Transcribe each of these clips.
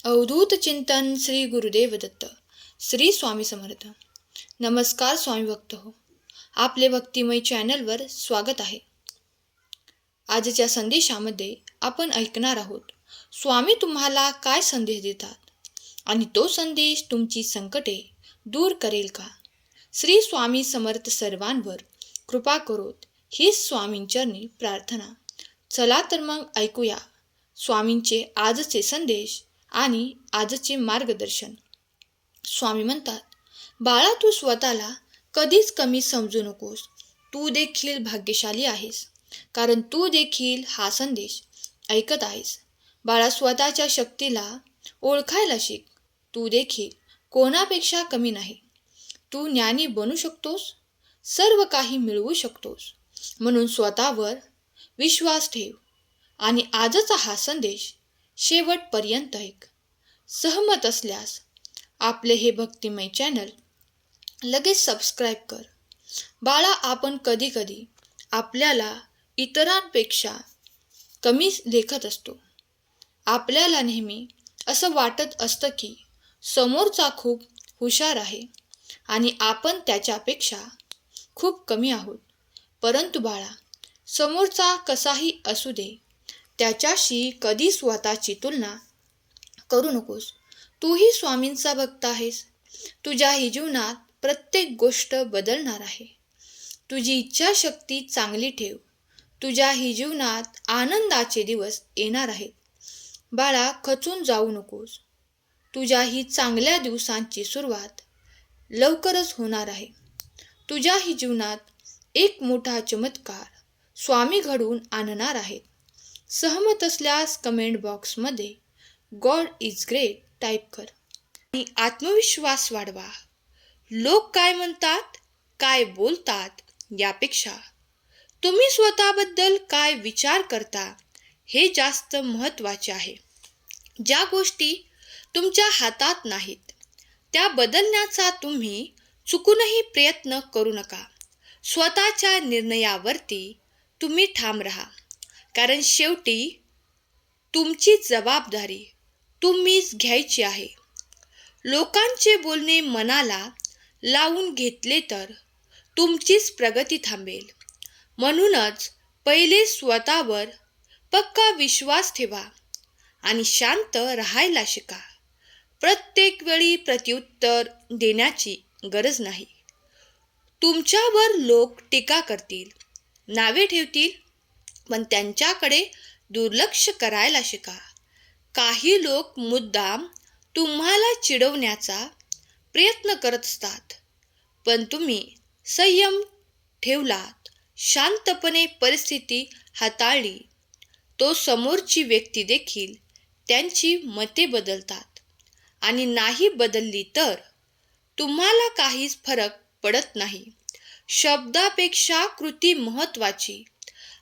अवधूत चिंतन श्री गुरुदेव दत्त. श्री स्वामी समर्थ. नमस्कार स्वामी भक्त हो, आपले भक्तिमय चॅनलवर स्वागत आहे. आजच्या संदेशामध्ये आपण ऐकणार आहोत, स्वामी तुम्हाला काय संदेश देतात आणि तो संदेश तुमची संकटे दूर करेल का. श्री स्वामी समर्थ सर्वांवर कृपा करोत ही स्वामींचरणी प्रार्थना. चला तर मग ऐकूया स्वामींचे आजचे संदेश आणि आजचे मार्गदर्शन. स्वामी म्हणतात, बाळा, तू स्वतःला कधीच कमी समजू नकोस. तू देखील भाग्यशाली आहेस, कारण तू देखील हा संदेश ऐकत आहेस. बाळा, स्वतःच्या शक्तीला ओळखायला शिक. तू देखील कोणापेक्षा कमी नाही. तू ज्ञानी बनू शकतोस, सर्व काही मिळवू शकतोस. म्हणून स्वतःवर विश्वास ठेव आणि आजचा हा संदेश शेवटपर्यंत ऐक. सहमत असल्यास आपले हे भक्तिमय चॅनल लगेच सबस्क्राईब कर. बाळा, आपण कधी कधी आपल्याला इतरांपेक्षा कमी लेखत असतो. आपल्याला नेहमी असं वाटत असतं की समोरचा खूप हुशार आहे आणि आपण त्याच्यापेक्षा खूप कमी आहोत. परंतु बाळा, समोरचा कसाही असू दे, त्याच्याशी कधी स्वतःची तुलना करू नकोस. तूही स्वामींचा भक्त आहेस. तुझ्याही जीवनात प्रत्येक गोष्ट बदलणार आहे. तुझी इच्छाशक्ती चांगली ठेव. तुझ्याही जीवनात आनंदाचे दिवस येणार आहेत. बाळा, खचून जाऊ नकोस. तुझ्याही चांगल्या दिवसांची सुरुवात लवकरच होणार आहे. तुझ्याही जीवनात एक मोठा चमत्कार स्वामी घडवून आणणार आहेत. सहमत असल्यास कमेंट बॉक्समध्ये गॉड इज ग्रेट टाईप कर आणि आत्मविश्वास वाढवा. लोक काय म्हणतात, काय बोलतात यापेक्षा तुम्ही स्वतःबद्दल काय विचार करता हे जास्त महत्त्वाचे आहे. ज्या गोष्टी तुमच्या हातात नाहीत त्या बदलण्याचा तुम्ही चुकूनही प्रयत्न करू नका. स्वतःच्या निर्णयावरती तुम्ही ठाम राहा, कारण शेवटी तुमची जबाबदारी तुम्हीच घ्यायची आहे. लोकांचे बोलणे मनाला लावून घेतले तर तुमचीच प्रगती थांबेल. म्हणूनच पहिले स्वतःवर पक्का विश्वास ठेवा आणि शांत राहायला शिका. प्रत्येक वेळी प्रत्युत्तर देण्याची गरज नाही. तुमच्यावर लोक टीका करतील, नावे ठेवतील, पण त्यांच्याकडे दुर्लक्ष करायला शिका. काही लोक मुद्दाम तुम्हाला चिडवण्याचा प्रयत्न करत असतात, पण तुम्ही संयम ठेवलात, शांतपणे परिस्थिती हाताळली, तो समोरची व्यक्ती देखील त्यांची मते बदलतात आणि नाही बदलली तर तुम्हाला काहीच फरक पडत नाही. शब्दापेक्षा कृती महत्त्वाची.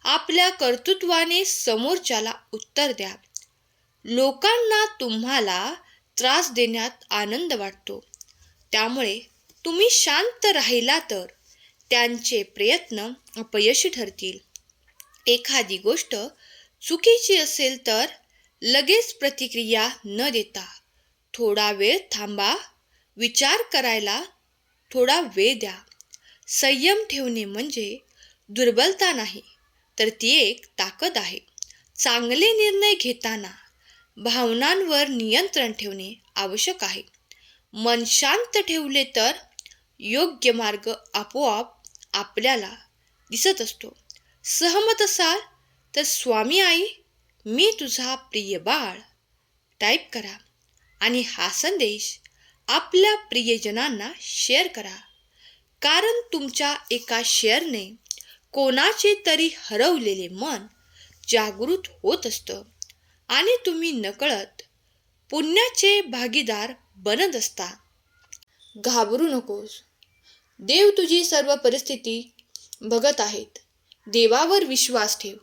आपल्या कर्तृत्वाने समोरच्याला उत्तर द्या. लोकांना तुम्हाला त्रास देण्यात आनंद वाटतो, त्यामुळे तुम्ही शांत राहिला तर त्यांचे प्रयत्न अपयशी ठरतील. एखादी गोष्ट चुकीची असेल तर लगेच प्रतिक्रिया न देता थोडा वेळ थांबा. विचार करायला थोडा वेळ द्या. संयम ठेवणे म्हणजे दुर्बलता नाही, तर ती एक ताकद आहे. चांगले निर्णय घेताना भावनांवर नियंत्रण ठेवणे आवश्यक आहे. मन शांत ठेवले तर योग्य मार्ग आपोआप आपल्याला दिसत असतो. सहमत असाल तर स्वामी आई, मी तुझा प्रिय बाळ टाईप करा आणि हा संदेश आपल्या प्रियजनांना शेअर करा, कारण तुमच्या एका शेअरने कोणाचे तरी हरवलेले मन जागृत होत असतं आणि तुम्ही नकळत पुण्याचे भागीदार बनत असता. घाबरू नकोस. देव तुझी सर्व परिस्थिती बघत आहेत. देवावर विश्वास ठेव.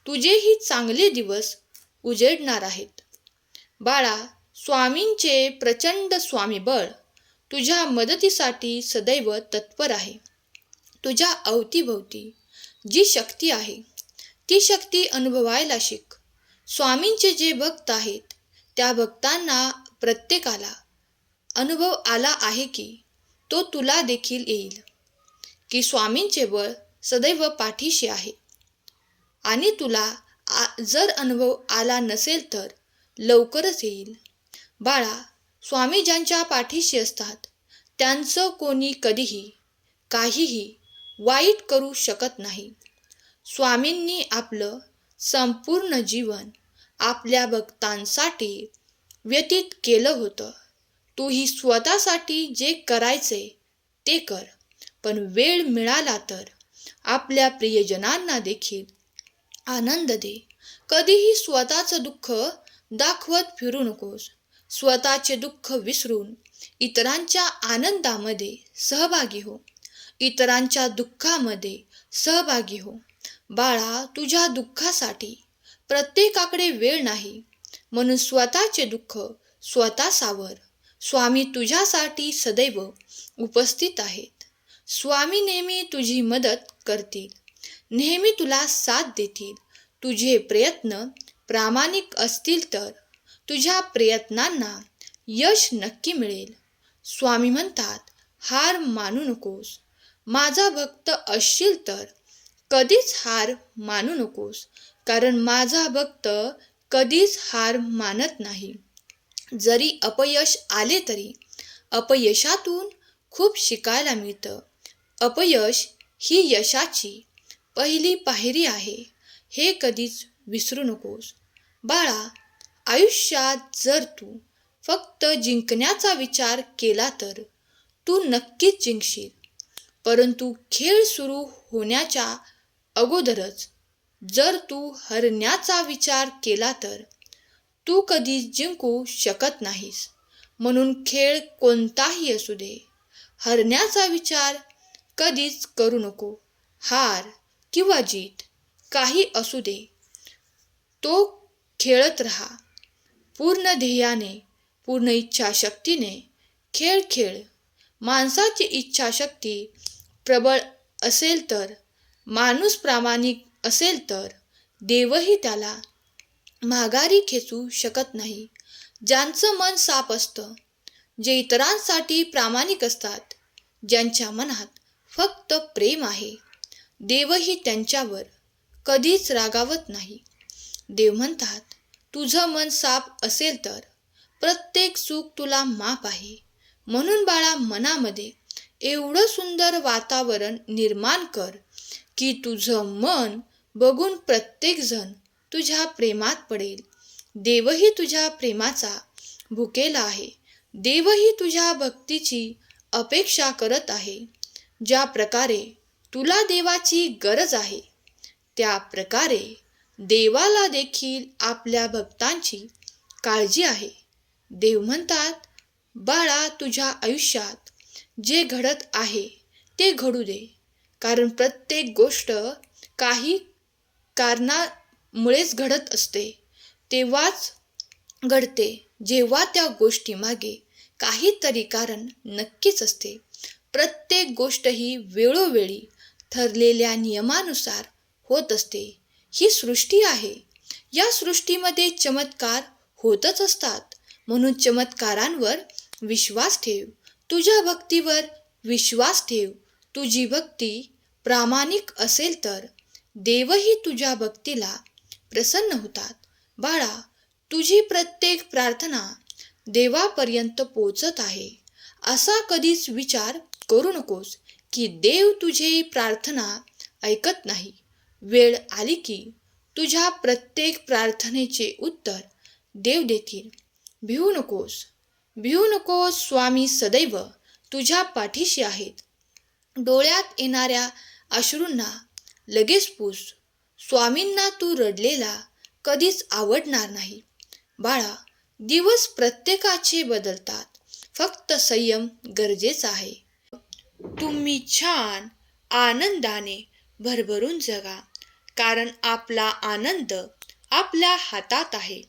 तुझेही चांगले दिवस उजेडणार आहेत. बाळा, स्वामींचे प्रचंड स्वामीबळ तुझ्या मदतीसाठी सदैव तत्पर आहे. तुझ्या अवतीभोवती जी शक्ती आहे ती शक्ती अनुभवायला शिक. स्वामींचे जे भक्त आहेत त्या भक्तांना प्रत्येकाला अनुभव आला आहे की तो तुला देखील येईल, की स्वामींचे बळ सदैव पाठीशी आहे. आणि तुला जर अनुभव आला नसेल तर लवकरच येईल. बाळा, स्वामी ज्यांच्या पाठीशी असतात त्यांचं कोणी कधीही काहीही वाईट करू शकत नाही. स्वामींनी आपलं संपूर्ण जीवन आपल्या भक्तांसाठी व्यतीत केलं होतं. तूही स्वतःसाठी जे करायचे ते कर, पण वेळ मिळाला तर आपल्या प्रियजनांना देखील आनंद दे. कधीही स्वतःचं दुःख दाखवत फिरू नकोस. स्वतःचे दुःख विसरून इतरांच्या आनंदामध्ये सहभागी हो. इतरांच्या दुःखामध्ये सहभागी हो. बाळा, तुझ्या दुःखासाठी प्रत्येकाकडे वेळ नाही, म्हणून स्वतःचे दुःख स्वतः सावर. स्वामी तुझ्यासाठी सदैव उपस्थित आहेत. स्वामी नेहमी तुझी मदत करतील, नेहमी तुला साथ देतील. तुझे प्रयत्न प्रामाणिक असतील तर तुझ्या प्रयत्नांना यश नक्की मिळेल. स्वामी म्हणतात, हार मानू नकोस. माझा भक्त असशील तर कधीच हार मानू नकोस, कारण माझा भक्त कधीच हार मानत नाही. जरी अपयश आले तरी अपयशातून खूप शिकायला मिळतं. अपयश ही यशाची पहिली पायरी आहे, हे कधीच विसरू नकोस. बाळा, आयुष्यात जर तू फक्त जिंकण्याचा विचार केला तर तू नक्कीच जिंकशील. परंतु खेळ सुरू होण्याच्या अगोदरच जर तू हरण्याचा विचार केला तर तू कधीच जिंकू शकत नाहीस. म्हणून खेळ कोणताही असू दे, हरण्याचा विचार कधीच करू नको. हार किंवा जीत काही असू दे, तो खेळत राहा. पूर्ण ध्येयाने, पूर्ण इच्छाशक्तीने खेळ खेळ. माणसाची इच्छाशक्ती प्रबळ असेल तर, माणूस प्रामाणिक असेल तर देवही त्याला माघारी खेचू शकत नाही. ज्यांचं मन साफ असतं, जे इतरांसाठी प्रामाणिक असतात, ज्यांच्या मनात फक्त प्रेम आहे, देवही त्यांच्यावर कधीच रागावत नाही. देव म्हणतात, तुझं मन साफ असेल तर प्रत्येक चूक तुला माफ आहे. म्हणून बाळा, मनामध्ये एवढं सुंदर वातावरण निर्माण कर की तुझं मन बघून प्रत्येकजण तुझ्या प्रेमात पडेल. देवही तुझ्या प्रेमाचा भुकेला आहे. देवही तुझ्या भक्तीची अपेक्षा करत आहे. ज्या प्रकारे तुला देवाची गरज आहे, त्या प्रकारे देवाला देखील आपल्या भक्तांची काळजी आहे. देव म्हणतात, बाळा, तुझ्या आयुष्यात जे घडत आहे ते घडू दे, कारण प्रत्येक गोष्ट काही कारणामुळेच घडत असते. तेव्हाच घडते जेव्हा त्या गोष्टीमागे काहीतरी कारण नक्कीच असते. प्रत्येक गोष्ट ही वेळोवेळी ठरलेल्या नियमानुसार होत असते. ही सृष्टी आहे. या सृष्टीमध्ये चमत्कार होतच असतात. म्हणून चमत्कारांवर विश्वास ठेव. तुझ्या भक्तीवर विश्वास ठेव. तुझी भक्ती प्रामाणिक असेल तर देवही तुझ्या भक्तीला प्रसन्न होतात. बाळा, तुझी प्रत्येक प्रार्थना देवापर्यंत पोचत आहे असा कधीच विचार करू नकोस की देव तुझी प्रार्थना ऐकत नाही. वेळ आली की तुझ्या प्रत्येक प्रार्थनेचे उत्तर देव देतील. भिवू नकोस, भिवू नकोस. स्वामी सदैव तुझ्या पाठीशी आहेत. डोळ्यात येणाऱ्या अश्रूंना लगेच पुस. स्वामींना तू रडलेला कधीच आवडणार नाही. बाळा, दिवस प्रत्येकाचे बदलतात. फक्त संयम गरजेचा आहे. तुम्ही छान आनंदाने भरभरून जगा, कारण आपला आनंद आपल्या हातात आहे.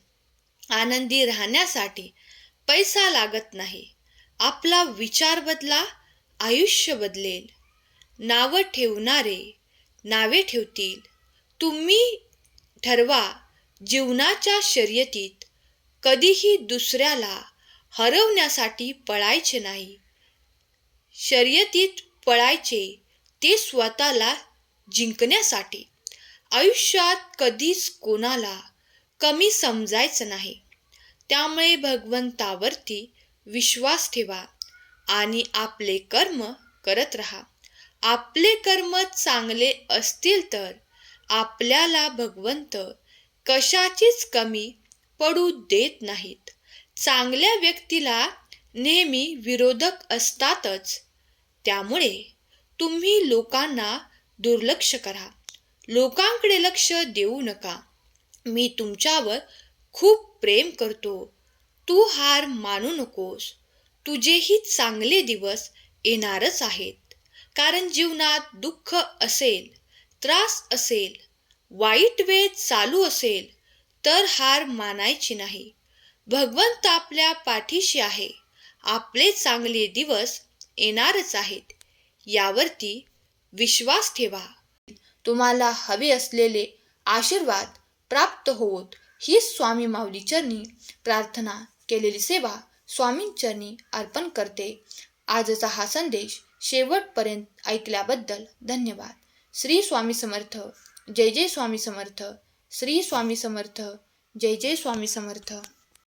आनंदी राहण्यासाठी पैसा लागत नाही. आपला विचार बदला, आयुष्य बदलेल. नावं ठेवणारे नावे ठेवतील. तुम्ही ठरवा जीवनाच्या शर्यतीत कधीही दुसऱ्याला हरवण्यासाठी पळायचे नाही. शर्यतीत पळायचे ते स्वतःला जिंकण्यासाठी. आयुष्यात कधीच कोणाला कमी समजायचं नाही. त्यामुळे भगवंतावरती विश्वास ठेवा आणि आपले कर्म करत राहा. आपले कर्म चांगले असतील तर आपल्याला भगवंत कशाचीच कमी पडू देत नाहीत. चांगल्या व्यक्तीला नेहमी विरोधक असतातच. त्यामुळे तुम्ही लोकांना दुर्लक्ष करा. लोकांकडे लक्ष देऊ नका. मी तुमच्यावर खूप प्रेम करतो. तू हार मानू नकोस. तुझेही चांगले दिवस येणारच आहेत. कारण जीवनात दुःख असेल, त्रास असेल, वाईट वेळ चालू असेल तर हार मानायची नाही. भगवंत आपल्या पाठीशी आहे. आपले चांगले दिवस येणारच आहेत. यावरती विश्वास ठेवा. तुम्हाला हवे असलेले आशीर्वाद प्राप्त होवोत ही स्वामी माऊली चरणी प्रार्थना. केलेली सेवा स्वामींचरणी अर्पण करते. आजचा हा संदेश शेवटपर्यंत ऐकल्याबद्दल धन्यवाद. श्री स्वामी समर्थ. जय जय स्वामी समर्थ. श्री स्वामी समर्थ. जय जय स्वामी समर्थ.